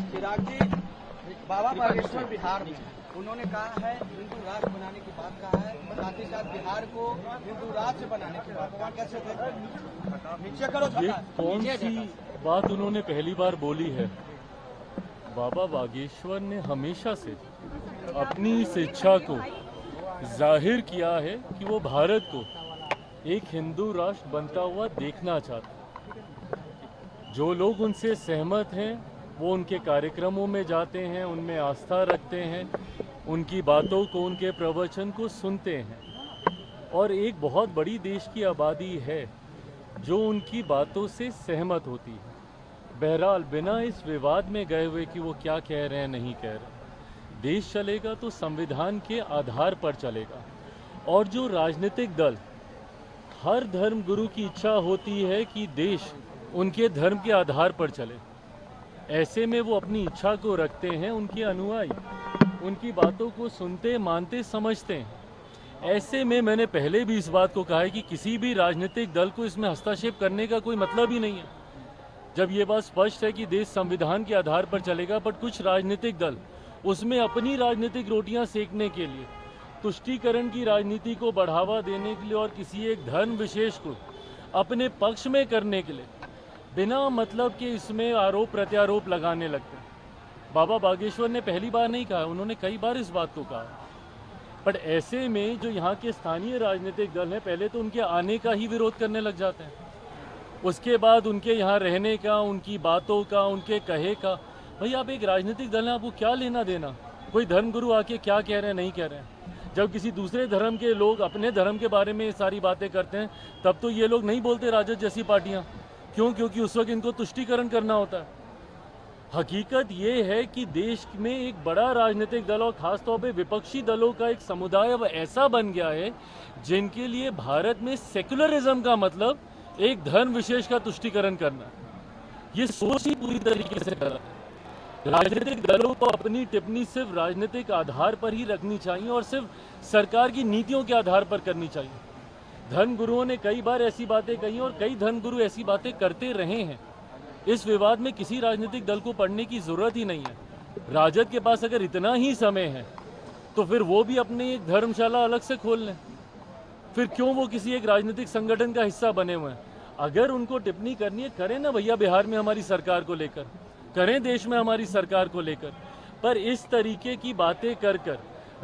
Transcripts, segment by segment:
चिराग जी, बाबा बागेश्वर बिहार में उन्होंने कहा है हिंदू राष्ट्र बनाने की बात कहा है, साथ ही साथ बिहार को हिंदू राज्य बनाने की बात कहा। कैसे नीचे करो, ये कौन सी बात उन्होंने पहली बार बोली है? बाबा बागेश्वर ने हमेशा से अपनी इस इच्छा को जाहिर किया है कि वो भारत को एक हिंदू राष्ट्र बनता हुआ देखना चाहते हैं। जो लोग उनसे सहमत हैं वो उनके कार्यक्रमों में जाते हैं, उनमें आस्था रखते हैं, उनकी बातों को, उनके प्रवचन को सुनते हैं। और एक बहुत बड़ी देश की आबादी है जो उनकी बातों से सहमत होती है। बहरहाल बिना इस विवाद में गए हुए कि वो क्या कह रहे हैं नहीं कह रहे, देश चलेगा तो संविधान के आधार पर चलेगा। और जो राजनीतिक दल, हर धर्म गुरु की इच्छा होती है कि देश उनके धर्म के आधार पर चले। ऐसे में वो अपनी इच्छा को रखते हैं, उनके अनुयायी उनकी बातों को सुनते, मानते, समझते हैं। ऐसे में मैंने पहले भी इस बात को कहा है कि किसी भी राजनीतिक दल को इसमें हस्तक्षेप करने का कोई मतलब ही नहीं है। जब ये बात स्पष्ट है कि देश संविधान के आधार पर चलेगा, बट कुछ राजनीतिक दल उसमें अपनी राजनीतिक रोटियां सेकने के लिए, तुष्टीकरण की राजनीति को बढ़ावा देने के लिए और किसी एक धर्म विशेष को अपने पक्ष में करने के लिए बिना मतलब के इसमें आरोप प्रत्यारोप लगाने लगते हैं। बाबा बागेश्वर ने पहली बार नहीं कहा, उन्होंने कई बार इस बात को कहा। पर ऐसे में जो यहाँ के स्थानीय राजनीतिक दल हैं, पहले तो उनके आने का ही विरोध करने लग जाते हैं, उसके बाद उनके यहाँ रहने का, उनकी बातों का, उनके कहे का। भाई आप एक राजनीतिक दल हैं, आपको क्या लेना देना कोई धर्मगुरु आके क्या कह रहे हैं नहीं कह रहे हैं। जब किसी दूसरे धर्म के लोग अपने धर्म के बारे में सारी बातें करते हैं तब तो ये लोग नहीं बोलते राजद जैसी पार्टियां। क्यों? क्योंकि उस वक्त इनको तुष्टीकरण करना होता है। हकीकत ये है कि देश में एक बड़ा राजनीतिक दल और खासतौर पे विपक्षी दलों का एक समुदाय अब ऐसा बन गया है जिनके लिए भारत में सेक्युलरिज्म का मतलब एक धर्म विशेष का तुष्टीकरण करना। ये सोच ही पूरी तरीके से गलत है। राजनीतिक दलों को अपनी टिप्पणी सिर्फ राजनीतिक आधार पर ही रखनी चाहिए और सिर्फ सरकार की नीतियों के आधार पर करनी चाहिए। धर्मगुरुओं ने कई बार ऐसी बातें कही और कई धर्मगुरु ऐसी बातें करते रहे हैं। इस विवाद में किसी राजनीतिक दल को पड़ने की जरूरत ही नहीं है। राजद के पास अगर इतना ही समय है तो फिर वो भी अपनी एक धर्मशाला अलग से खोल लें। फिर क्यों वो किसी एक राजनीतिक संगठन का हिस्सा बने हुए हैं? अगर उनको टिप्पणी करनी है करें ना भैया, बिहार में हमारी सरकार को लेकर करें, देश में हमारी सरकार को लेकर। पर इस तरीके की बातें कर कर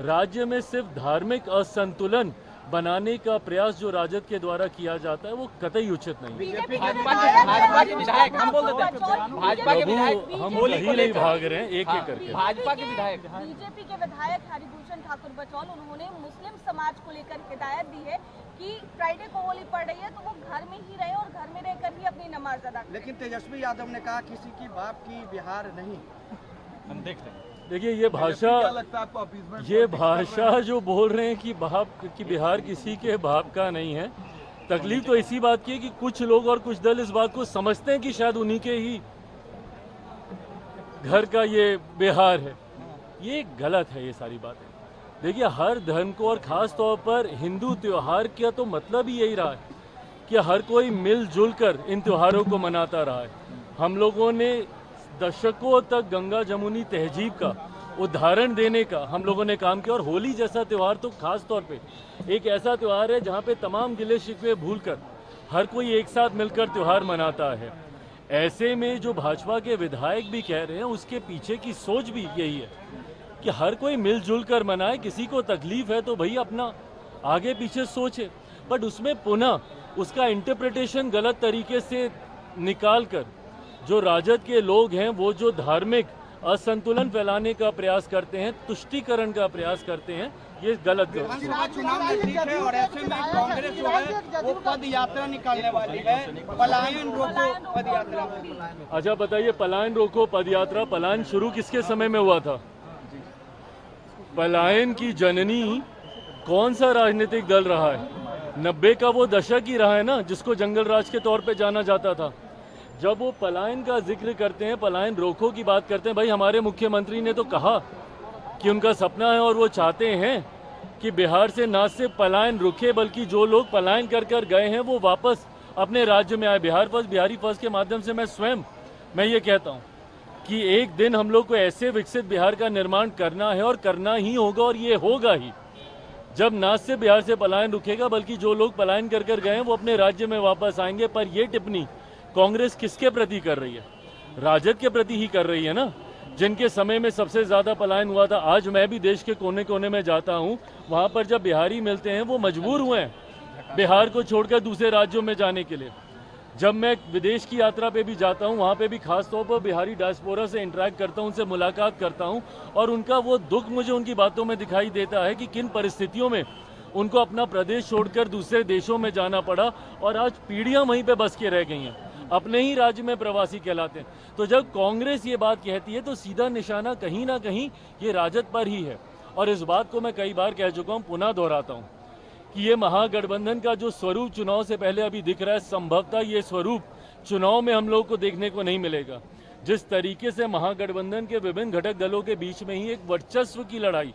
राज्य में सिर्फ धार्मिक असंतुलन बनाने का प्रयास जो राजद के द्वारा किया जाता है वो कतई उचित नहीं है। भाजपा के विधायक हम बोल देते हैं, भाजपा के विधायक हम वही नहीं भाग रहे हैं एक एक करके। भाजपा के विधायक, बीजेपी के विधायक हरिभूषण ठाकुर बचौल, उन्होंने मुस्लिम समाज को लेकर हिदायत दी है कि फ्राइडे को होली पड़ रही है तो वो घर में ही रहे और घर में रहकर ही अपनी नमाज अदा करें। लेकिन तेजस्वी यादव ने कहा किसी की बाप की बिहार नहीं। हम देखते हैं। देखिए ये भाषा जो बोल रहे हैं कि बिहार किसी के बाप का नहीं है, तकलीफ तो इसी बात की है कि कुछ लोग और कुछ दल इस बात को समझते हैं कि शायद उन्हीं के ही घर का ये बिहार है। ये गलत है ये सारी बातें। देखिए हर धर्म को और खास तौर पर हिंदू त्योहार का तो मतलब ही यही रहा है कि हर कोई मिलजुल कर इन त्योहारों को मनाता रहा है। हम लोगों ने दशकों तक गंगा जमुनी तहजीब का उदाहरण देने का हम लोगों ने काम किया। और होली जैसा त्यौहार तो खास तौर पे एक ऐसा त्यौहार है जहाँ पे तमाम गिले शिकवे भूलकर हर कोई एक साथ मिलकर त्यौहार मनाता है। ऐसे में जो भाजपा के विधायक भी कह रहे हैं उसके पीछे की सोच भी यही है कि हर कोई मिलजुल कर मनाए। किसी को तकलीफ है तो भाई अपना आगे पीछे सोचे, बट उसमें पुनः उसका इंटरप्रिटेशन गलत तरीके से निकाल कर जो राजद के लोग हैं वो जो धार्मिक असंतुलन फैलाने का प्रयास करते हैं, तुष्टीकरण का प्रयास करते हैं, ये गलत है। चुनाव नजदीक है और ऐसे में कांग्रेस जो है वो पद यात्रा निकालने वाली है, पलायन रोको पद यात्रा। अच्छा बताइए, पलायन रोको पद यात्रा, पलायन शुरू किसके समय में हुआ था? पलायन की जननी कौन सा राजनीतिक दल रहा है? 90 का वो दशक ही रहा है ना जिसको जंगल राज के तौर पे जाना जाता था। जब वो पलायन का जिक्र करते हैं, पलायन रोको की बात करते हैं, भाई हमारे मुख्यमंत्री ने तो कहा कि उनका सपना है और वो चाहते हैं कि बिहार से न सिर्फ पलायन रुके बल्कि जो लोग पलायन कर कर गए हैं वो वापस अपने राज्य में आए। बिहार फर्स्ट, बिहारी फर्स्ट के माध्यम से मैं स्वयं मैं ये कहता हूँ कि एक दिन हम लोग को ऐसे विकसित बिहार का निर्माण करना है और करना ही होगा, और ये होगा ही जब ना सिर्फ बिहार से पलायन रुकेगा बल्कि जो लोग पलायन कर कर गए हैं वो अपने राज्य में वापस आएंगे। पर ये टिप्पणी कांग्रेस किसके प्रति कर रही है? राजद के प्रति ही कर रही है ना, जिनके समय में सबसे ज्यादा पलायन हुआ था। आज मैं भी देश के कोने कोने में जाता हूं, वहां पर जब बिहारी मिलते हैं वो मजबूर हुए हैं बिहार को छोड़कर दूसरे राज्यों में जाने के लिए। जब मैं विदेश की यात्रा पे भी जाता हूं, वहां पे भी खास तौर पर बिहारी डायस्पोरा से इंटरेक्ट करता हूं, उनसे मुलाकात करता हूं, और उनका वो दुख मुझे उनकी बातों में दिखाई देता है कि किन परिस्थितियों में उनको अपना प्रदेश छोड़कर दूसरे देशों में जाना पड़ा, और आज पीढ़ियां वहीं पे बस के रह गई हैं, अपने ही राज्य में प्रवासी कहलाते हैं। तो जब कांग्रेस ये बात कहती है तो सीधा निशाना कहीं ना कहीं ये राजद पर ही है। और इस बात को मैं कई बार कह चुका हूं, पुनः दोहराता हूं कि ये महागठबंधन का जो स्वरूप चुनाव से पहले अभी दिख रहा है, संभवतः ये स्वरूप चुनाव में हम लोग को देखने को नहीं मिलेगा। जिस तरीके से महागठबंधन के विभिन्न घटक दलों के बीच में ही एक वर्चस्व की लड़ाई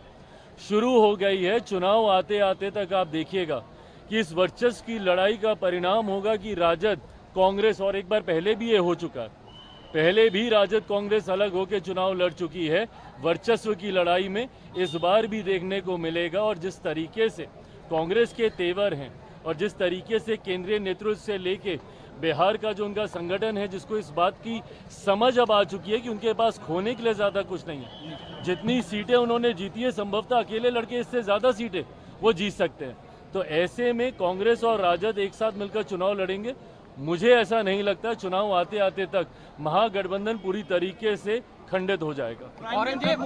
शुरू हो गई है, चुनाव आते आते तक आप देखिएगा कि इस वर्चस्व की लड़ाई का परिणाम होगा कि राजद कांग्रेस, और एक बार पहले भी ये हो चुका है, पहले भी राजद कांग्रेस अलग होकर चुनाव लड़ चुकी है, वर्चस्व की लड़ाई में इस बार भी देखने को मिलेगा। और जिस तरीके से कांग्रेस के तेवर हैं और जिस तरीके से केंद्रीय नेतृत्व से लेके बिहार का जो उनका संगठन है, जिसको इस बात की समझ अब आ चुकी है कि उनके पास खोने के लिए ज्यादा कुछ नहीं है। जितनी सीटें उन्होंने जीती है, संभवतः अकेले लड़के इससे ज्यादा सीटें वो जीत सकते हैं। तो ऐसे में कांग्रेस और राजद एक साथ मिलकर चुनाव लड़ेंगे। मुझे ऐसा नहीं लगता चुनाव आते आते तक महागठबंधन पूरी तरीके से खंडित हो जाएगा। औरंगजेब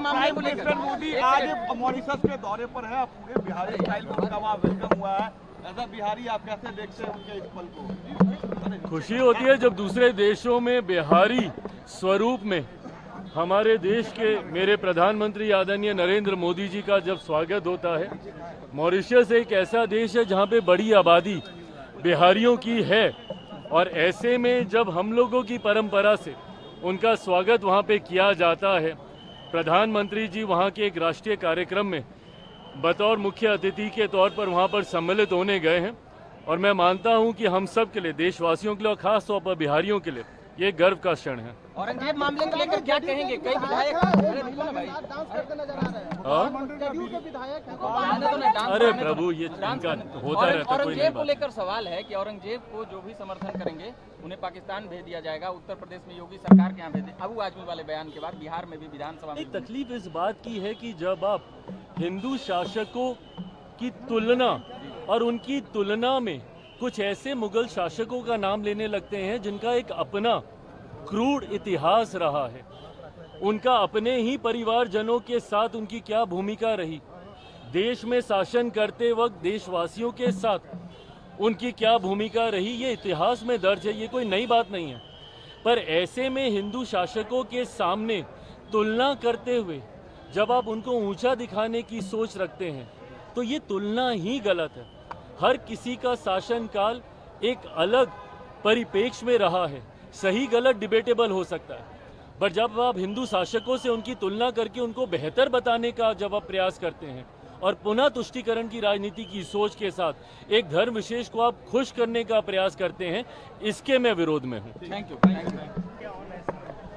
मामले को लेकर मोदी आज मॉरिशस के दौरे पर है, पूरे बिहारी स्टाइल में उनका वहाँ वेलकम हुआ है। ऐसा बिहारी आप कैसे देखते हैं उनके इस पल को? खुशी होती है जब दूसरे देशों में बिहारी स्वरूप में हमारे देश के मेरे प्रधानमंत्री आदरणीय नरेंद्र मोदी जी का जब स्वागत होता है। मॉरिशस एक ऐसा देश है जहाँ पे बड़ी आबादी बिहारियों की है, और ऐसे में जब हम लोगों की परंपरा से उनका स्वागत वहाँ पे किया जाता है, प्रधानमंत्री जी वहाँ के एक राष्ट्रीय कार्यक्रम में बतौर मुख्य अतिथि के तौर पर वहाँ पर सम्मिलित होने गए हैं, और मैं मानता हूँ कि हम सब के लिए, देशवासियों के लिए और खास तौर पर बिहारियों के लिए ये गर्व का क्षण है। औरंगजेब मामले को लेकर क्या कहेंगे? कई विधायक अरे प्रभु, ये इनका होता रहता। औरंगजेब को लेकर सवाल है कि औरंगजेब को जो भी समर्थन करेंगे उन्हें पाकिस्तान भेज दिया जाएगा, उत्तर प्रदेश में योगी सरकार के यहाँ भेज दिया। अबू आजमी वाले बयान के बाद बिहार में भी विधानसभा में तकलीफ इस बात की है कि जब आप हिंदू शासकों की तुलना और उनकी तुलना में कुछ ऐसे मुगल शासकों का नाम लेने लगते हैं जिनका एक अपना क्रूर इतिहास रहा है, उनका अपने ही परिवारजनों के साथ उनकी क्या भूमिका रही, देश में शासन करते वक्त देशवासियों के साथ उनकी क्या भूमिका रही, ये इतिहास में दर्ज है, ये कोई नई बात नहीं है। पर ऐसे में हिंदू शासकों के सामने तुलना करते हुए जब आप उनको ऊंचा दिखाने की सोच रखते हैं तो ये तुलना ही गलत है। हर किसी का शासनकाल एक अलग परिप्रेक्ष्य में रहा है, सही गलत डिबेटेबल हो सकता है, पर जब आप हिंदू शासकों से उनकी तुलना करके उनको बेहतर बताने का जब आप प्रयास करते हैं और पुनः तुष्टीकरण की राजनीति की सोच के साथ एक धर्म विशेष को आप खुश करने का प्रयास करते हैं, इसके मैं विरोध में हूँ। Thank you.